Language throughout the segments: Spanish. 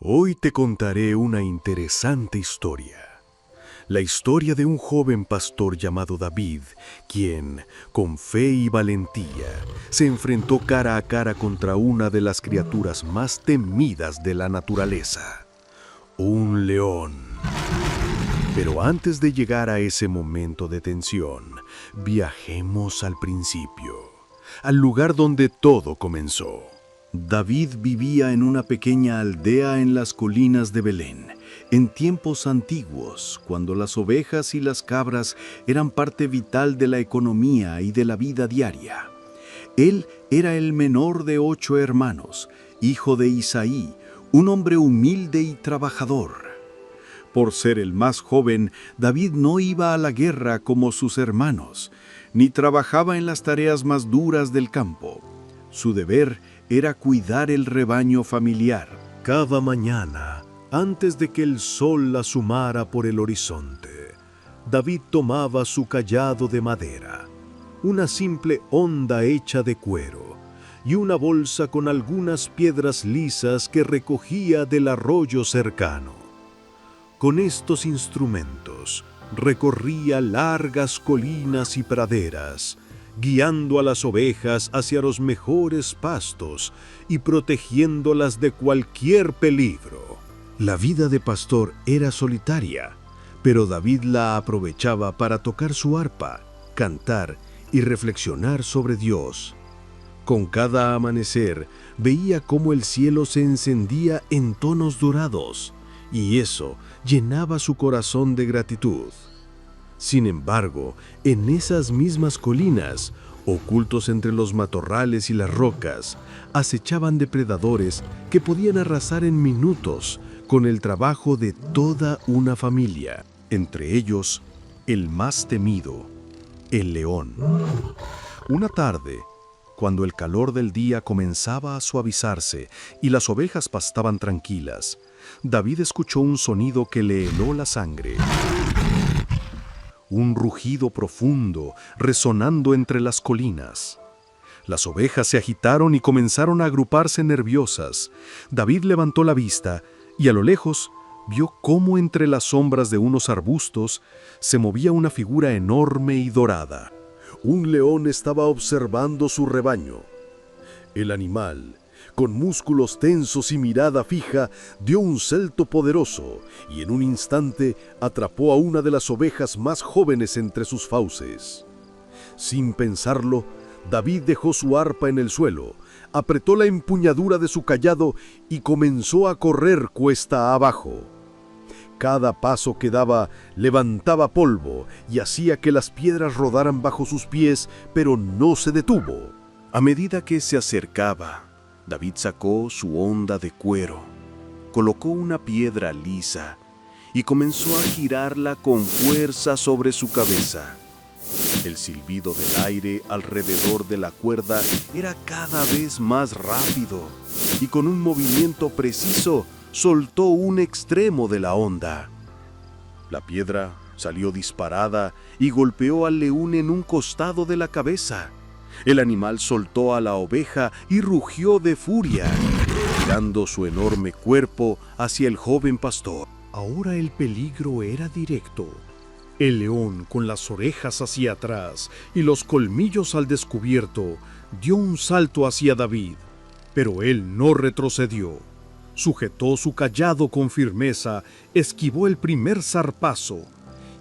Hoy te contaré una interesante historia. La historia de un joven pastor llamado David, quien, con fe y valentía, se enfrentó cara a cara contra una de las criaturas más temidas de la naturaleza, un león. Pero antes de llegar a ese momento de tensión, viajemos al principio, al lugar donde todo comenzó. David vivía en una pequeña aldea en las colinas de Belén, en tiempos antiguos, cuando las ovejas y las cabras eran parte vital de la economía y de la vida diaria. Él era el menor de 8 hermanos, hijo de Isaí, un hombre humilde y trabajador. Por ser el más joven, David no iba a la guerra como sus hermanos, ni trabajaba en las tareas más duras del campo. Su deber era cuidar el rebaño familiar. Cada mañana, antes de que el sol asomara por el horizonte, David tomaba su cayado de madera, una simple honda hecha de cuero y una bolsa con algunas piedras lisas que recogía del arroyo cercano. Con estos instrumentos recorría largas colinas y praderas, guiando a las ovejas hacia los mejores pastos y protegiéndolas de cualquier peligro. La vida de pastor era solitaria, pero David la aprovechaba para tocar su arpa, cantar y reflexionar sobre Dios. Con cada amanecer veía cómo el cielo se encendía en tonos dorados, y eso llenaba su corazón de gratitud. Sin embargo, en esas mismas colinas, ocultos entre los matorrales y las rocas, acechaban depredadores que podían arrasar en minutos con el trabajo de toda una familia. Entre ellos, el más temido, el león. Una tarde, cuando el calor del día comenzaba a suavizarse y las ovejas pastaban tranquilas, David escuchó un sonido que le heló la sangre. Un rugido profundo resonando entre las colinas. Las ovejas se agitaron y comenzaron a agruparse nerviosas. David levantó la vista y a lo lejos vio cómo entre las sombras de unos arbustos se movía una figura enorme y dorada. Un león estaba observando su rebaño. El animal, con músculos tensos y mirada fija, dio un salto poderoso y en un instante atrapó a una de las ovejas más jóvenes entre sus fauces. Sin pensarlo, David dejó su arpa en el suelo, apretó la empuñadura de su cayado y comenzó a correr cuesta abajo. Cada paso que daba levantaba polvo y hacía que las piedras rodaran bajo sus pies, pero no se detuvo. A medida que se acercaba, David sacó su honda de cuero, colocó una piedra lisa y comenzó a girarla con fuerza sobre su cabeza. El silbido del aire alrededor de la cuerda era cada vez más rápido y con un movimiento preciso soltó un extremo de la honda. La piedra salió disparada y golpeó al león en un costado de la cabeza. El animal soltó a la oveja y rugió de furia, tirando su enorme cuerpo hacia el joven pastor. Ahora el peligro era directo. El león, con las orejas hacia atrás y los colmillos al descubierto, dio un salto hacia David, pero él no retrocedió. Sujetó su cayado con firmeza, esquivó el primer zarpazo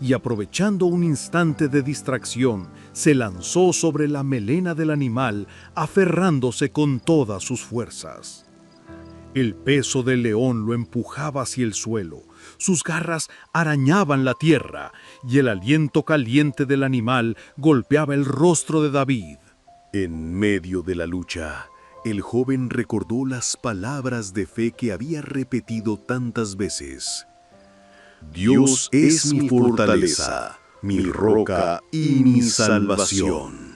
y, aprovechando un instante de distracción, se lanzó sobre la melena del animal, aferrándose con todas sus fuerzas. El peso del león lo empujaba hacia el suelo, sus garras arañaban la tierra y el aliento caliente del animal golpeaba el rostro de David. En medio de la lucha, el joven recordó las palabras de fe que había repetido tantas veces. Dios es mi fortaleza, mi roca y mi salvación.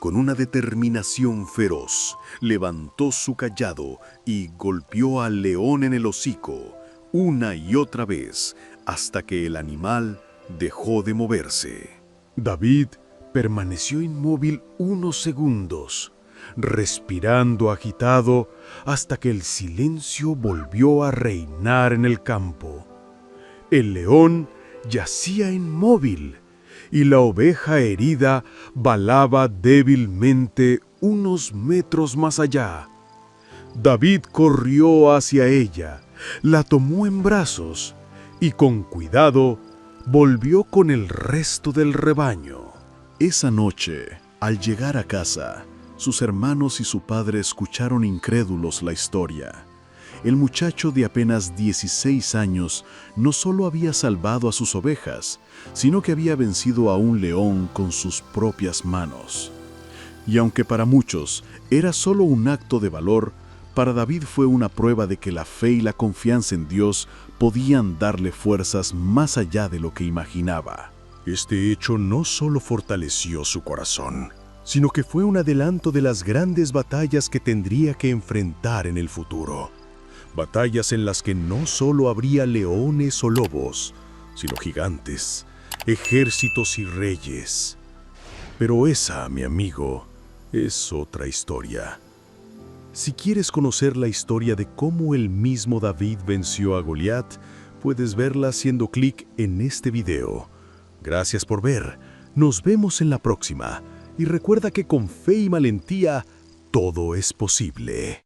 Con una determinación feroz, levantó su cayado y golpeó al león en el hocico, una y otra vez, hasta que el animal dejó de moverse. David permaneció inmóvil unos segundos, respirando agitado hasta que el silencio volvió a reinar en el campo. El león yacía inmóvil y la oveja herida balaba débilmente unos metros más allá. David corrió hacia ella, la tomó en brazos y con cuidado volvió con el resto del rebaño. Esa noche, al llegar a casa, sus hermanos y su padre escucharon incrédulos la historia. El muchacho de apenas 16 años no solo había salvado a sus ovejas, sino que había vencido a un león con sus propias manos. Y aunque para muchos era solo un acto de valor, para David fue una prueba de que la fe y la confianza en Dios podían darle fuerzas más allá de lo que imaginaba. Este hecho no solo fortaleció su corazón, sino que fue un adelanto de las grandes batallas que tendría que enfrentar en el futuro. Batallas en las que no solo habría leones o lobos, sino gigantes, ejércitos y reyes. Pero esa, mi amigo, es otra historia. Si quieres conocer la historia de cómo el mismo David venció a Goliat, puedes verla haciendo clic en este video. Gracias por ver, nos vemos en la próxima, y recuerda que con fe y valentía todo es posible.